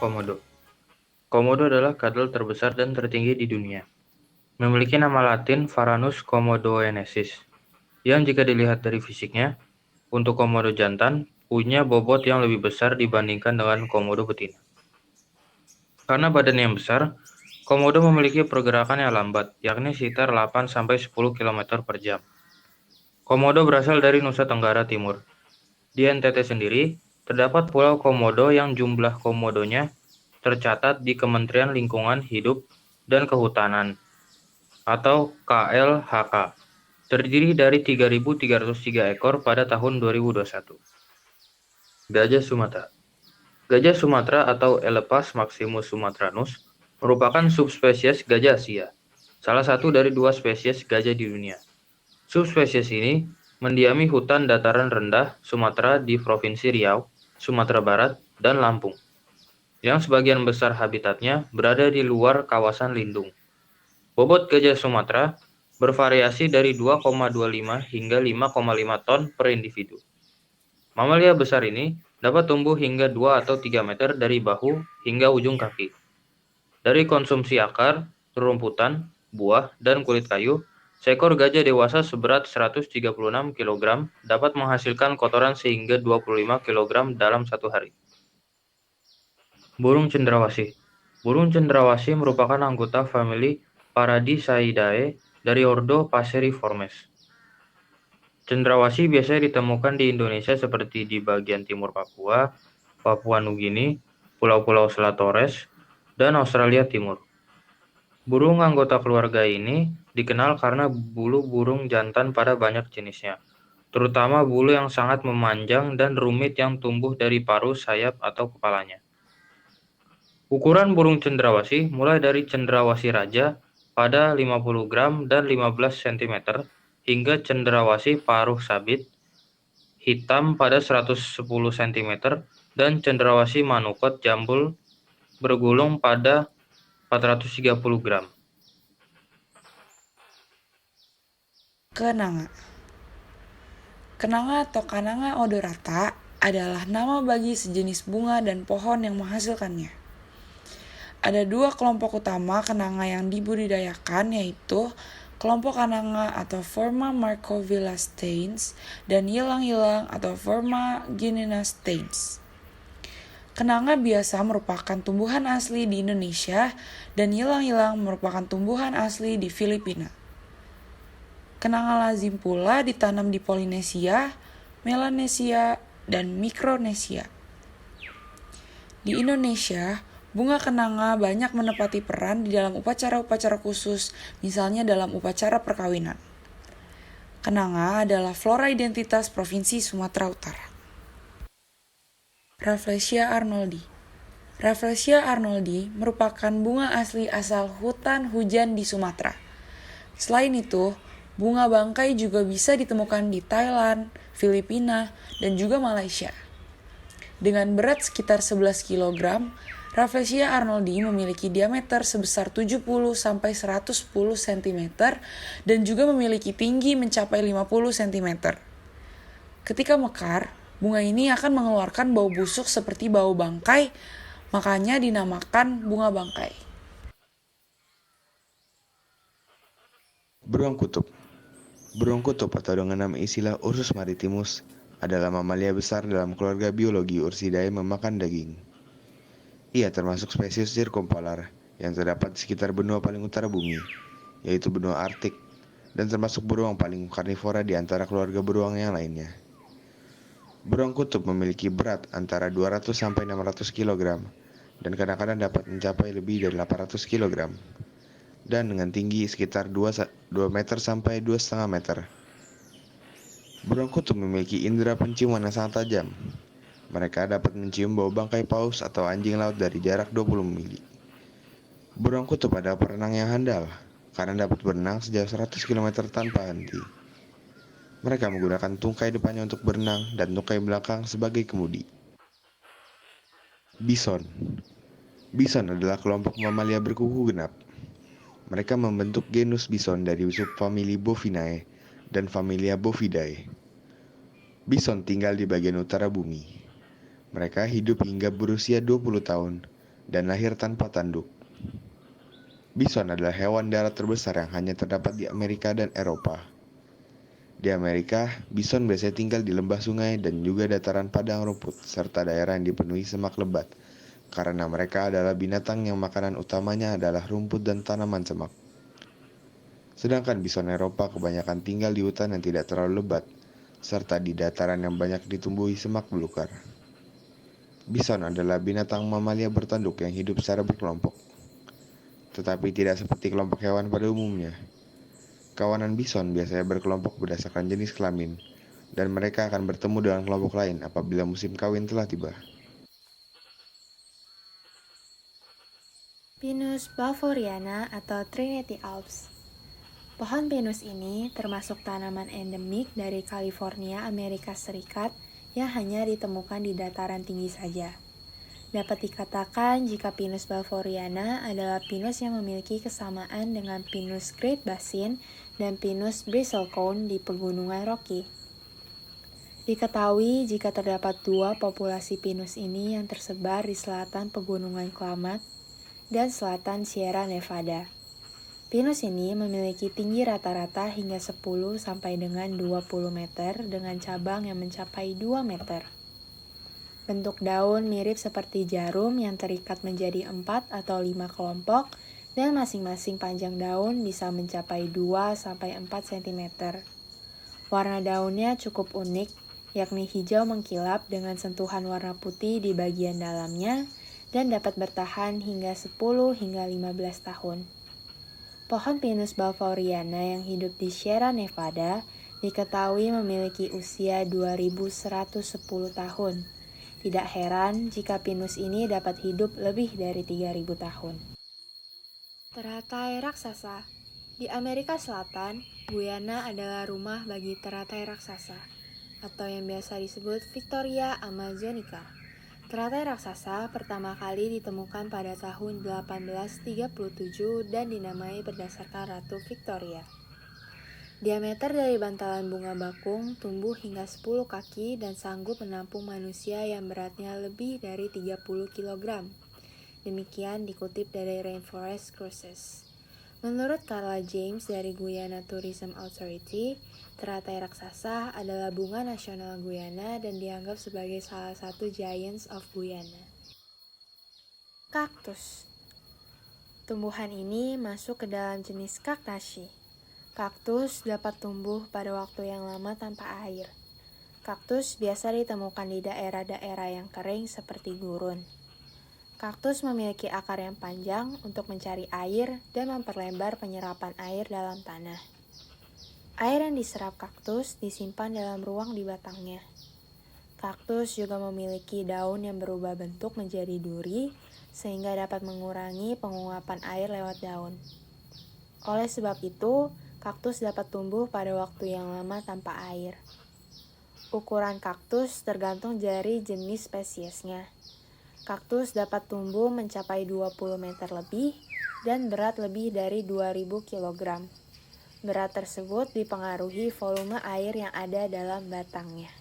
komodo. Komodo adalah kadal terbesar dan tertinggi di dunia. Memiliki nama latin Varanus komodoensis, yang jika dilihat dari fisiknya, untuk komodo jantan punya bobot yang lebih besar dibandingkan dengan komodo betina. Karena badannya yang besar, komodo memiliki pergerakan yang lambat, yakni sekitar 8-10 km per jam. Komodo berasal dari Nusa Tenggara Timur. Di NTT sendiri, terdapat Pulau Komodo yang jumlah komodonya tercatat di Kementerian Lingkungan Hidup dan Kehutanan atau KLHK, terdiri dari 3.303 ekor pada tahun 2021. Gajah Sumatera. Gajah Sumatera atau Elephas maximus sumatranus merupakan subspesies gajah Asia, salah satu dari 2 spesies gajah di dunia. Subspesies ini mendiami hutan dataran rendah Sumatera di Provinsi Riau, Sumatera Barat, dan Lampung, yang sebagian besar habitatnya berada di luar kawasan lindung. Bobot gajah Sumatera bervariasi dari 2,25 hingga 5,5 ton per individu. Mamalia besar ini dapat tumbuh hingga 2 atau 3 meter dari bahu hingga ujung kaki. Dari konsumsi akar, rumputan, buah, dan kulit kayu, seekor gajah dewasa seberat 136 kg dapat menghasilkan kotoran sehingga 25 kg dalam satu hari. Burung cendrawasih. Burung cendrawasih merupakan anggota famili Paradiseidae dari ordo Passeriformes. Cendrawasih biasanya ditemukan di Indonesia seperti di bagian timur Papua, Papua Nugini, Pulau-Pulau Selat Torres, dan Australia Timur. Burung anggota keluarga ini dikenal karena bulu burung jantan pada banyak jenisnya, terutama bulu yang sangat memanjang dan rumit yang tumbuh dari paruh, sayap, atau kepalanya. Ukuran burung cendrawasih mulai dari cendrawasih raja pada 50 gram dan 15 cm hingga cendrawasih paruh sabit hitam pada 110 cm dan cendrawasih manukot jambul bergulung pada 430 gram. Kenanga. Kenanga atau Cananga odorata adalah nama bagi sejenis bunga dan pohon yang menghasilkannya. Ada 2 kelompok utama kenanga yang dibudidayakan, yaitu kelompok kananga atau Forma marcovilla stains dan yilang-yilang atau Forma guinea stains. Kenanga biasa merupakan tumbuhan asli di Indonesia dan yilang-yilang merupakan tumbuhan asli di Filipina. Kenanga lazim pula ditanam di Polinesia, Melanesia, dan Mikronesia. Di Indonesia, bunga kenanga banyak menepati peran di dalam upacara-upacara khusus, misalnya dalam upacara perkawinan. Kenanga adalah flora identitas Provinsi Sumatera Utara. Rafflesia arnoldi. Rafflesia arnoldi merupakan bunga asli asal hutan hujan di Sumatera. Selain itu, bunga bangkai juga bisa ditemukan di Thailand, Filipina, dan juga Malaysia. Dengan berat sekitar 11 kg, Rafflesia arnoldi memiliki diameter sebesar 70-110 cm dan juga memiliki tinggi mencapai 50 cm. Ketika mekar, bunga ini akan mengeluarkan bau busuk seperti bau bangkai, makanya dinamakan bunga bangkai. Beruang kutub. Beruang kutub atau dengan nama istilah Ursus maritimus adalah mamalia besar dalam keluarga biologi Ursidae memakan daging. Ia termasuk spesies zircumpolar yang terdapat di sekitar benua paling utara bumi, yaitu benua Arktik, dan termasuk beruang paling karnivora di antara keluarga beruang yang lainnya. Beruang kutub memiliki berat antara 200-600 kg dan kadang-kadang dapat mencapai lebih dari 800 kg. Dan dengan tinggi sekitar 2 meter sampai 2,5 meter. Beruang kutub memiliki indera penciuman yang sangat tajam. Mereka dapat mencium bau bangkai paus atau anjing laut dari jarak 20 mili. Beruang kutub adalah perenang yang handal karena dapat berenang sejauh 100 km tanpa henti. Mereka menggunakan tungkai depannya untuk berenang dan tungkai belakang sebagai kemudi. Bison. Bison adalah kelompok mamalia berkuku genap. Mereka membentuk genus bison dari subfamili Bovinae dan familia Bovidae. Bison tinggal di bagian utara bumi. Mereka hidup hingga berusia 20 tahun dan lahir tanpa tanduk. Bison adalah hewan darat terbesar yang hanya terdapat di Amerika dan Eropa. Di Amerika, bison biasanya tinggal di lembah sungai dan juga dataran padang rumput, serta daerah yang dipenuhi semak lebat, karena mereka adalah binatang yang makanan utamanya adalah rumput dan tanaman semak. Sedangkan bison Eropa kebanyakan tinggal di hutan yang tidak terlalu lebat, serta di dataran yang banyak ditumbuhi semak belukar. Bison adalah binatang mamalia bertanduk yang hidup secara berkelompok, tetapi tidak seperti kelompok hewan pada umumnya. Kawanan bison biasanya berkelompok berdasarkan jenis kelamin, dan mereka akan bertemu dengan kelompok lain apabila musim kawin telah tiba. Pinus balfouriana atau Trinity Alps. Pohon pinus ini termasuk tanaman endemik dari California, Amerika Serikat yang hanya ditemukan di dataran tinggi saja. Dapat dikatakan jika Pinus balfouriana adalah pinus yang memiliki kesamaan dengan Pinus Great Basin dan Pinus bristlecone di pegunungan Rocky. Diketahui jika terdapat dua populasi pinus ini yang tersebar di selatan pegunungan Klamath dan selatan Sierra Nevada. Pinus ini memiliki tinggi rata-rata hingga 10 sampai dengan 20 meter dengan cabang yang mencapai 2 meter. Bentuk daun mirip seperti jarum yang terikat menjadi 4 atau 5 kelompok dan masing-masing panjang daun bisa mencapai 2 sampai 4 cm. Warna daunnya cukup unik, yakni hijau mengkilap dengan sentuhan warna putih di bagian dalamnya dan dapat bertahan hingga 10 hingga 15 tahun. Pohon Pinus balfouriana yang hidup di Sierra Nevada diketahui memiliki usia 2110 tahun. Tidak heran jika pinus ini dapat hidup lebih dari 3000 tahun. Teratai raksasa. Di Amerika Selatan, Guyana adalah rumah bagi teratai raksasa, atau yang biasa disebut Victoria amazonica. Teratai raksasa pertama kali ditemukan pada tahun 1837 dan dinamai berdasarkan Ratu Victoria. Diameter dari bantalan bunga bakung tumbuh hingga 10 kaki dan sanggup menampung manusia yang beratnya lebih dari 30 kg. Demikian dikutip dari Rainforest Cruises. Menurut Carla James dari Guyana Tourism Authority, teratai raksasa adalah bunga nasional Guyana dan dianggap sebagai salah satu giants of Guyana. Kaktus. Tumbuhan ini masuk ke dalam jenis Cactaceae. Kaktus dapat tumbuh pada waktu yang lama tanpa air. Kaktus biasa ditemukan di daerah-daerah yang kering seperti gurun. Kaktus memiliki akar yang panjang untuk mencari air dan memperlebar penyerapan air dalam tanah. Air yang diserap kaktus disimpan dalam ruang di batangnya. Kaktus juga memiliki daun yang berubah bentuk menjadi duri sehingga dapat mengurangi penguapan air lewat daun. Oleh sebab itu, kaktus dapat tumbuh pada waktu yang lama tanpa air. Ukuran kaktus tergantung dari jenis spesiesnya. Kaktus dapat tumbuh mencapai 20 meter lebih dan berat lebih dari 2000 kg. Berat tersebut dipengaruhi volume air yang ada dalam batangnya.